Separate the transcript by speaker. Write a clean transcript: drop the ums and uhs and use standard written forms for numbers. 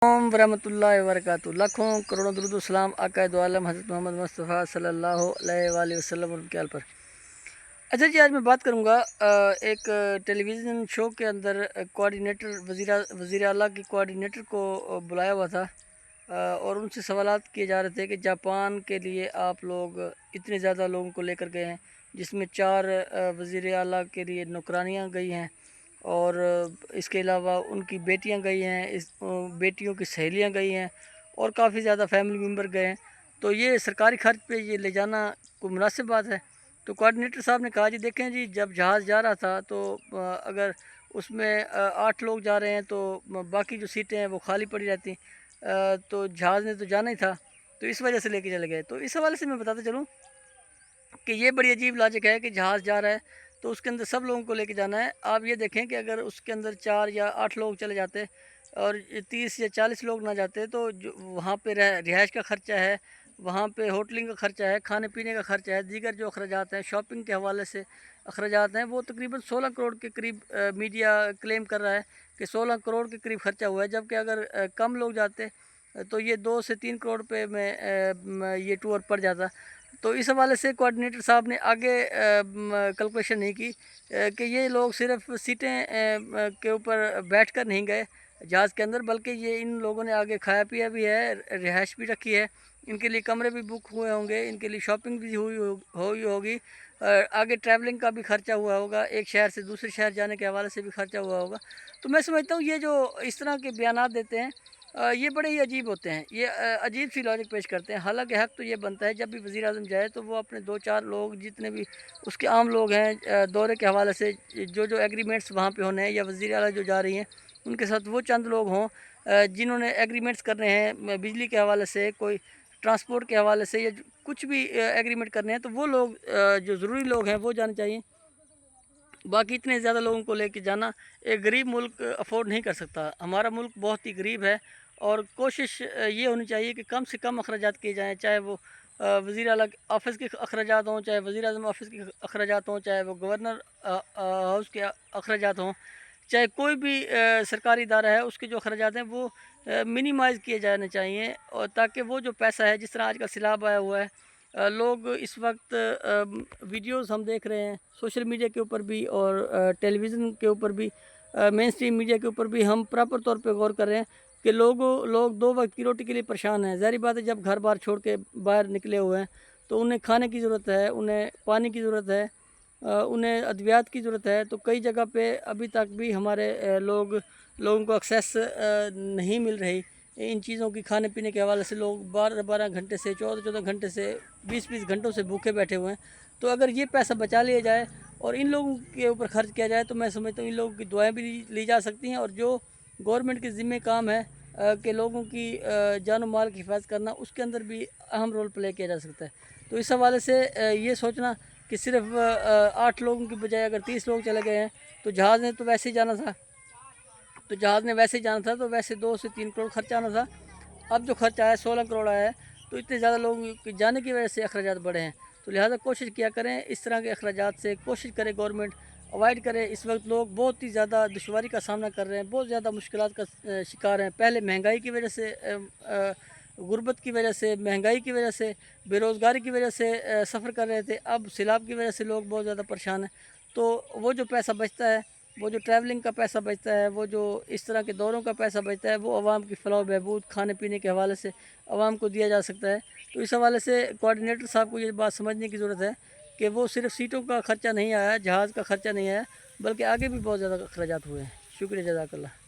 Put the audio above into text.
Speaker 1: वरहमतुल्लाहि वबरकातुहू। लाखों करोड़ों दुरूद सलाम आका दो आलम हज़रत मोहम्मद मुस्तफ़ा सल्लल्लाहु अलैहि वसल्लम के आल पर। अच्छा जी, आज मैं बात करूँगा एक टेलीविज़न शो के अंदर कोऑर्डिनेटर वज़ीर आला की कोऑर्डिनेटर को बुलाया हुआ था और उनसे सवालात किए जा रहे थे कि जापान के लिए आप लोग इतने ज़्यादा लोगों को लेकर गए हैं, जिसमें 4 वज़ीर आला के लिए नौकरानियाँ गई हैं और इसके अलावा उनकी बेटियां गई हैं, बेटियों की सहेलियां गई हैं और काफ़ी ज़्यादा फैमिली मेम्बर गए हैं। तो ये सरकारी खर्च पे ये ले जाना कोई मुनासिब बात है? तो कोऑर्डिनेटर साहब ने कहा जी देखें जी, जब जहाज़ जा रहा था तो अगर उसमें 8 लोग जा रहे हैं तो बाकी जो सीटें हैं वो खाली पड़ी रहती, तो जहाज़ ने तो जाना ही था, तो इस वजह से लेके चले गए। तो इस हवाले से मैं बताता चलूँ कि ये बड़ी अजीब लॉजिक है कि जहाज़ जा रहा है तो उसके अंदर सब लोगों को लेके जाना है। आप ये देखें कि अगर उसके अंदर 4 या 8 लोग चले जाते और 30 या 40 लोग ना जाते तो जो वहाँ पे रिहाइश का ख़र्चा है, वहाँ पे होटलिंग का ख़र्चा है, खाने पीने का ख़र्चा है, दीगर जो अखराजात हैं, शॉपिंग के हवाले से अखराजात हैं, वो तकरीबन 16 करोड़ के करीब मीडिया क्लेम कर रहा है कि 16 करोड़ के करीब ख़र्चा हुआ है। जबकि अगर कम लोग जाते तो ये 2 से 3 करोड़ रुपये में ये टूर पड़ जाता। तो इस हवाले से कोऑर्डिनेटर साहब ने आगे कैलकुलेशन नहीं की कि ये लोग सिर्फ सीटें के ऊपर बैठकर नहीं गए जहाज़ के अंदर, बल्कि ये इन लोगों ने आगे खाया पिया भी है, रिहाइश भी रखी है, इनके लिए कमरे भी बुक हुए होंगे, इनके लिए शॉपिंग भी हुई होगी, आगे ट्रैवलिंग का भी खर्चा हुआ होगा, एक शहर से दूसरे शहर जाने के हवाले से भी खर्चा हुआ होगा। तो मैं समझता हूँ ये जो इस तरह के बयानात देते हैं ये बड़े ही अजीब होते हैं, ये अजीब सी लॉजिक पेश करते हैं। हालांकि हक़ तो ये बनता है जब भी वज़ीर आज़म जाए तो वो अपने 2-4 लोग जितने भी उसके आम लोग हैं दौरे के हवाले से जो एग्रीमेंट्स वहाँ पे होने हैं, या वज़ीर आला जो जा रही हैं उनके साथ वो चंद लोग हों जिन्होंने एग्रीमेंट्स करने हैं बिजली के हवाले से, कोई ट्रांसपोर्ट के हवाले से, या कुछ भी एग्रीमेंट करने हैं, तो वो लोग जो ज़रूरी लोग हैं वो जाने चाहिए। बाकी इतने ज़्यादा लोगों को लेके जाना एक गरीब मुल्क अफोर्ड नहीं कर सकता। हमारा मुल्क बहुत ही गरीब है और कोशिश ये होनी चाहिए कि कम से कम अखराजात किए जाएँ, चाहे वो वज़ीर आला ऑफ़िस के अखराजात हों, चाहे वज़ीर आज़म ऑफ़िस के अखराजात हों, चाहे वो गवर्नर हाउस के अखराजात हों, चाहे कोई भी सरकारी इदारा है उसके जो अखराजात हैं वो मिनिमाइज़ किए जाने चाहिए, और ताकि वो जो पैसा है, जिस तरह आज का सैलाब आया हुआ है, लोग इस वक्त वीडियोज़ हम देख रहे हैं सोशल मीडिया के ऊपर भी और टेलीविज़न के ऊपर भी, मेन स्ट्रीम मीडिया के ऊपर भी हम प्रॉपर तौर पे गौर कर रहे हैं कि लोग 2 वक्त की रोटी के लिए परेशान हैं। ज़ाहिर बात है जब घर बार छोड़ के बाहर निकले हुए हैं तो उन्हें खाने की ज़रूरत है, उन्हें पानी की ज़रूरत है, उन्हें अद्वियात की ज़रूरत है। तो कई जगह पे अभी तक भी हमारे लोगों को एक्सेस नहीं मिल रही इन चीज़ों की। खाने पीने के हवाले से लोग 12-12 घंटे से 14-14 घंटे से 20-20 घंटों से भूखे बैठे हुए हैं। तो अगर ये पैसा बचा लिया जाए और इन लोगों के ऊपर खर्च किया जाए तो मैं समझता हूँ इन लोगों की दुआएं भी ली जा सकती हैं, और जो गवर्नमेंट के ज़िम्मे काम है कि लोगों की जान माल की हिफाजत करना, उसके अंदर भी अहम रोल प्ले किया जा सकता है। तो इस हवाले से ये सोचना कि सिर्फ 8 लोगों की बजाय अगर 30 लोग चले गए हैं तो जहाज़ ने तो वैसे ही जाना था, तो वैसे 2 से 3 करोड़ खर्चा आना था। अब जो खर्चा आया 16 करोड़ आया है, तो इतने ज़्यादा लोगों के जाने की वजह से अखराजात बढ़े हैं। तो लिहाजा कोशिश किया करें, इस तरह के अखराजात से कोशिश करें गवर्नमेंट अवॉइड करे। इस वक्त लोग बहुत ही ज़्यादा दुश्वारी का सामना कर रहे हैं, बहुत ज़्यादा मुश्किलात का शिकार हैं। पहले महंगाई की वजह से, गुर्बत की वजह से, महंगाई की वजह से, बेरोज़गारी की वजह से सफ़र कर रहे थे। अब सैलाब की वजह से लोग बहुत ज़्यादा परेशान हैं। तो वो जो पैसा बचता है, वो जो ट्रैवलिंग का पैसा बचता है, वो जो इस तरह के दौरों का पैसा बचता है, वो आवाम की फ़लाह बहबूद, खाने पीने के हवाले से आवाम को दिया जा सकता है। तो इस हवाले से कोऑर्डिनेटर साहब को ये बात समझने की ज़रूरत है कि वो सिर्फ सीटों का खर्चा नहीं आया, जहाज़ का खर्चा नहीं आया, बल्कि आगे भी बहुत ज़्यादा अखराजात हुए हैं। शुक्रिया, जज़ाकल्लाह।